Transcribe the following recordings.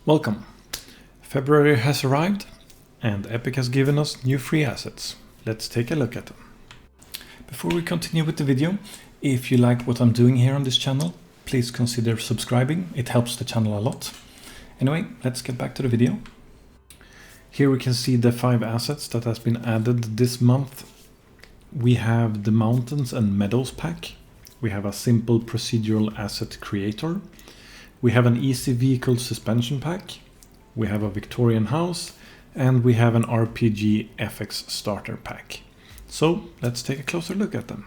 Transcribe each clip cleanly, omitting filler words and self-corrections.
Welcome! February has arrived and Epic has given us new free assets. Let's take a look at them. Before we continue with the video, if you like what I'm doing here on this channel, please consider subscribing. It helps the channel a lot. Anyway, let's get back to the video. Here we can see the 5 assets that has been added this month. We have the Mountains and Meadows pack. We have a simple procedural asset creator. We have an easy vehicle suspension pack. We have a Victorian House, and we have an RPG FX starter pack. So let's take a closer look at them.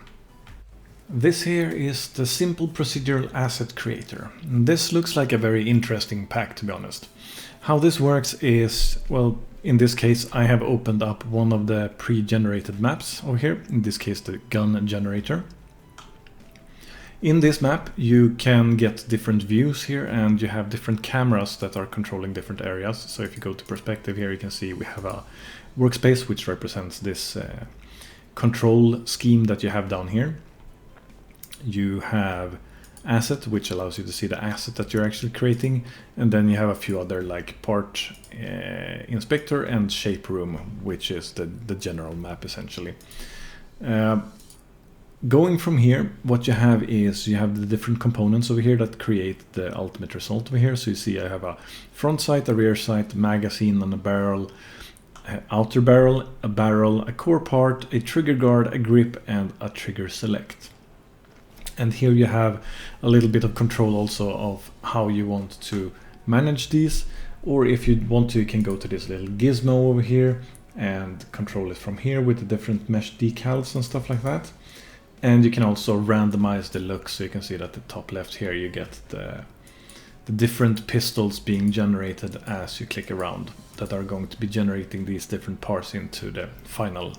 This here is the simple procedural asset creator. This looks like a very interesting pack, to be honest. How this works is, well, in this case I have opened up one of the pre-generated maps over here, in this case the gun generator. In this map you can get different views here, and you have different cameras that are controlling different areas. So if you go to perspective here, you can see we have a workspace which represents this control scheme that you have down here. You have asset, which allows you to see the asset that you're actually creating, and then you have a few other like part inspector and shape room, which is the general map essentially. Going from here, what you have is you have the different components over here that create the ultimate result over here. So you see I have a front sight, a rear sight, magazine and a barrel, outer barrel, a core part, a trigger guard, a grip and a trigger select. And here you have a little bit of control also of how you want to manage these, or if you want to, you can go to this little gizmo over here and control it from here with the different mesh decals and stuff like that. And you can also randomize the look, so you can see that at the top left here you get the different pistols being generated as you click around, that are going to be generating these different parts into the final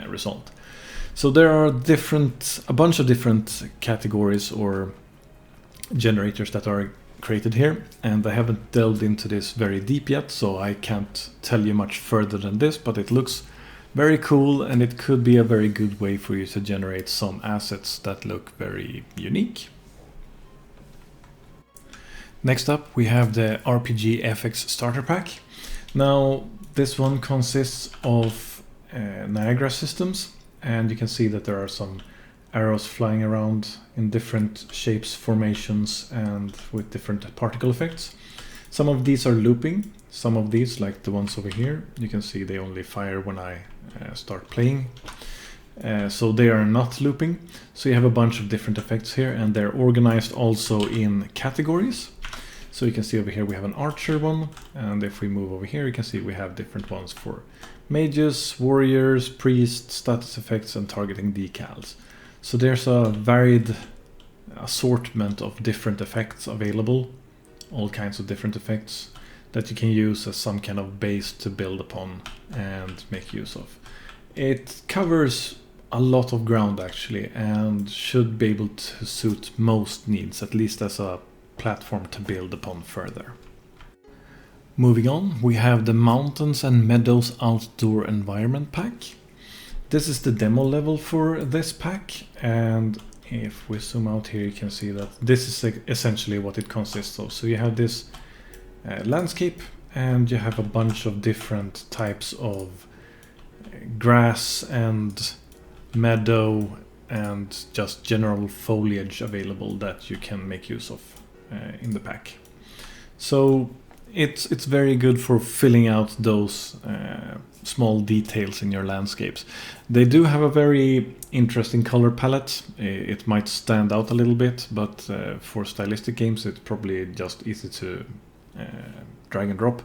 result. So there are a bunch of different categories or generators that are created here, and I haven't delved into this very deep yet, so I can't tell you much further than this, but it looks very cool, and it could be a very good way for you to generate some assets that look very unique. Next up we have the RPG FX starter pack. Now this one consists of Niagara systems, and you can see that there are some arrows flying around in different shapes, formations, and with different particle effects. Some of these are looping. Some of these, like the ones over here, you can see they only fire when I start playing. So they are not looping. So you have a bunch of different effects here, and they're organized also in categories. So you can see over here we have an archer one, and if we move over here you can see we have different ones for mages, warriors, priests, status effects and targeting decals. So there's a varied assortment of different effects available, all kinds of different effects that you can use as some kind of base to build upon and make use of. It covers a lot of ground actually, and should be able to suit most needs, at least as a platform to build upon further. Moving on, we have the Mountains and Meadows Outdoor Environment pack. This is the demo level for this pack, and if we zoom out here you can see that this is essentially what it consists of. So you have this landscape, and you have a bunch of different types of grass and meadow and just general foliage available that you can make use of in the pack. So it's very good for filling out those small details in your landscapes. They do have a very interesting color palette. It might stand out a little bit, but for stylistic games it's probably just easy to drag and drop.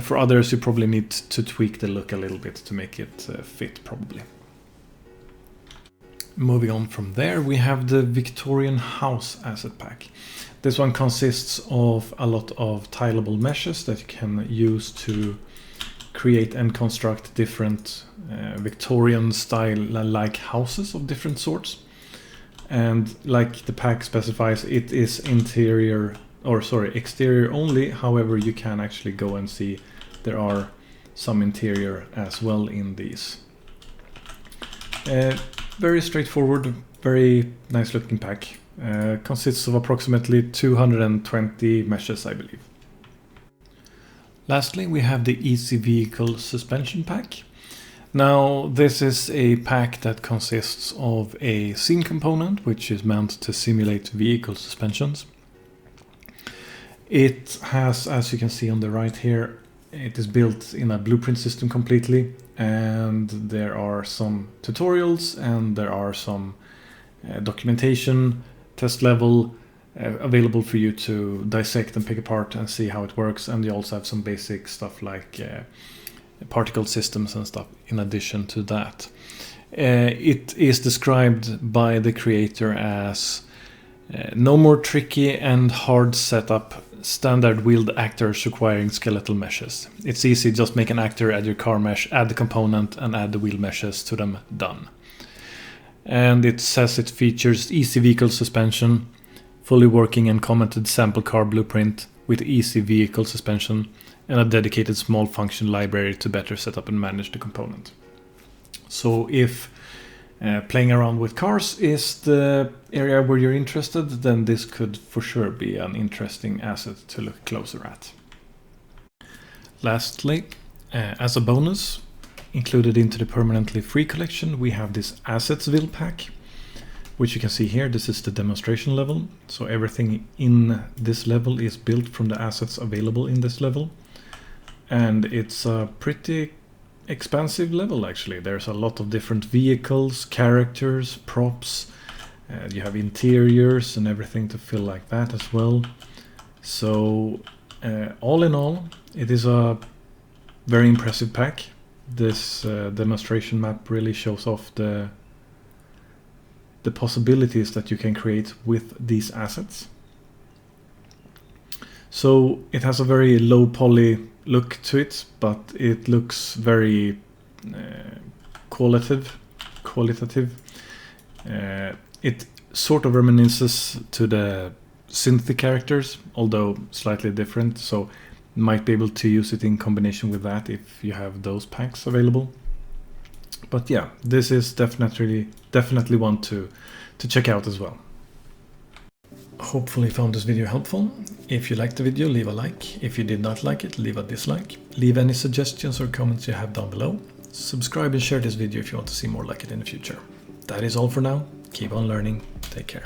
For others you probably need to tweak the look a little bit to make it fit probably. Moving on from there, we have the Victorian House asset pack. This one consists of a lot of tileable meshes that you can use to create and construct different Victorian style like houses of different sorts. And like the pack specifies, it is exterior only. However, you can actually go and see there are some interior as well in these. Very straightforward, very nice looking pack. Consists of approximately 220 meshes, I believe. Lastly, we have the Easy Vehicle Suspension Pack. Now, this is a pack that consists of a scene component, which is meant to simulate vehicle suspensions. It has, as you can see on the right here, it is built in a blueprint system completely, and there are some tutorials and there are some documentation, test level, available for you to dissect and pick apart and see how it works. And you also have some basic stuff like particle systems and stuff in addition to that. It is described by the creator as no more tricky and hard setup, standard wheeled actors requiring skeletal meshes. It's easy, just make an actor, add your car mesh, add the component and add the wheel meshes to them, done. And it says it features easy vehicle suspension, fully working and commented sample car blueprint with easy vehicle suspension, and a dedicated small function library to better set up and manage the component. So if playing around with cars is the area where you're interested, then this could for sure be an interesting asset to look closer at. Lastly, as a bonus, included into the permanently free collection, we have this Assetsville pack, which you can see here. This is the demonstration level. So everything in this level is built from the assets available in this level. And it's a pretty expansive level, actually. There's a lot of different vehicles, characters, props. You have interiors and everything to fill like that as well. So all in all, it is a very impressive pack. This demonstration map really shows off the possibilities that you can create with these assets. So it has a very low poly look to it, but it looks very qualitative. It sort of reminisces to the synth characters, although slightly different, so might be able to use it in combination with that if you have those packs available. But yeah, this is definitely one to check out as well. Hopefully you found this video helpful. If you liked the video, leave a like. If you did not like it, leave a dislike. Leave any suggestions or comments you have down below. Subscribe and share this video if you want to see more like it in the future. That is all for now. Keep on learning. Take care.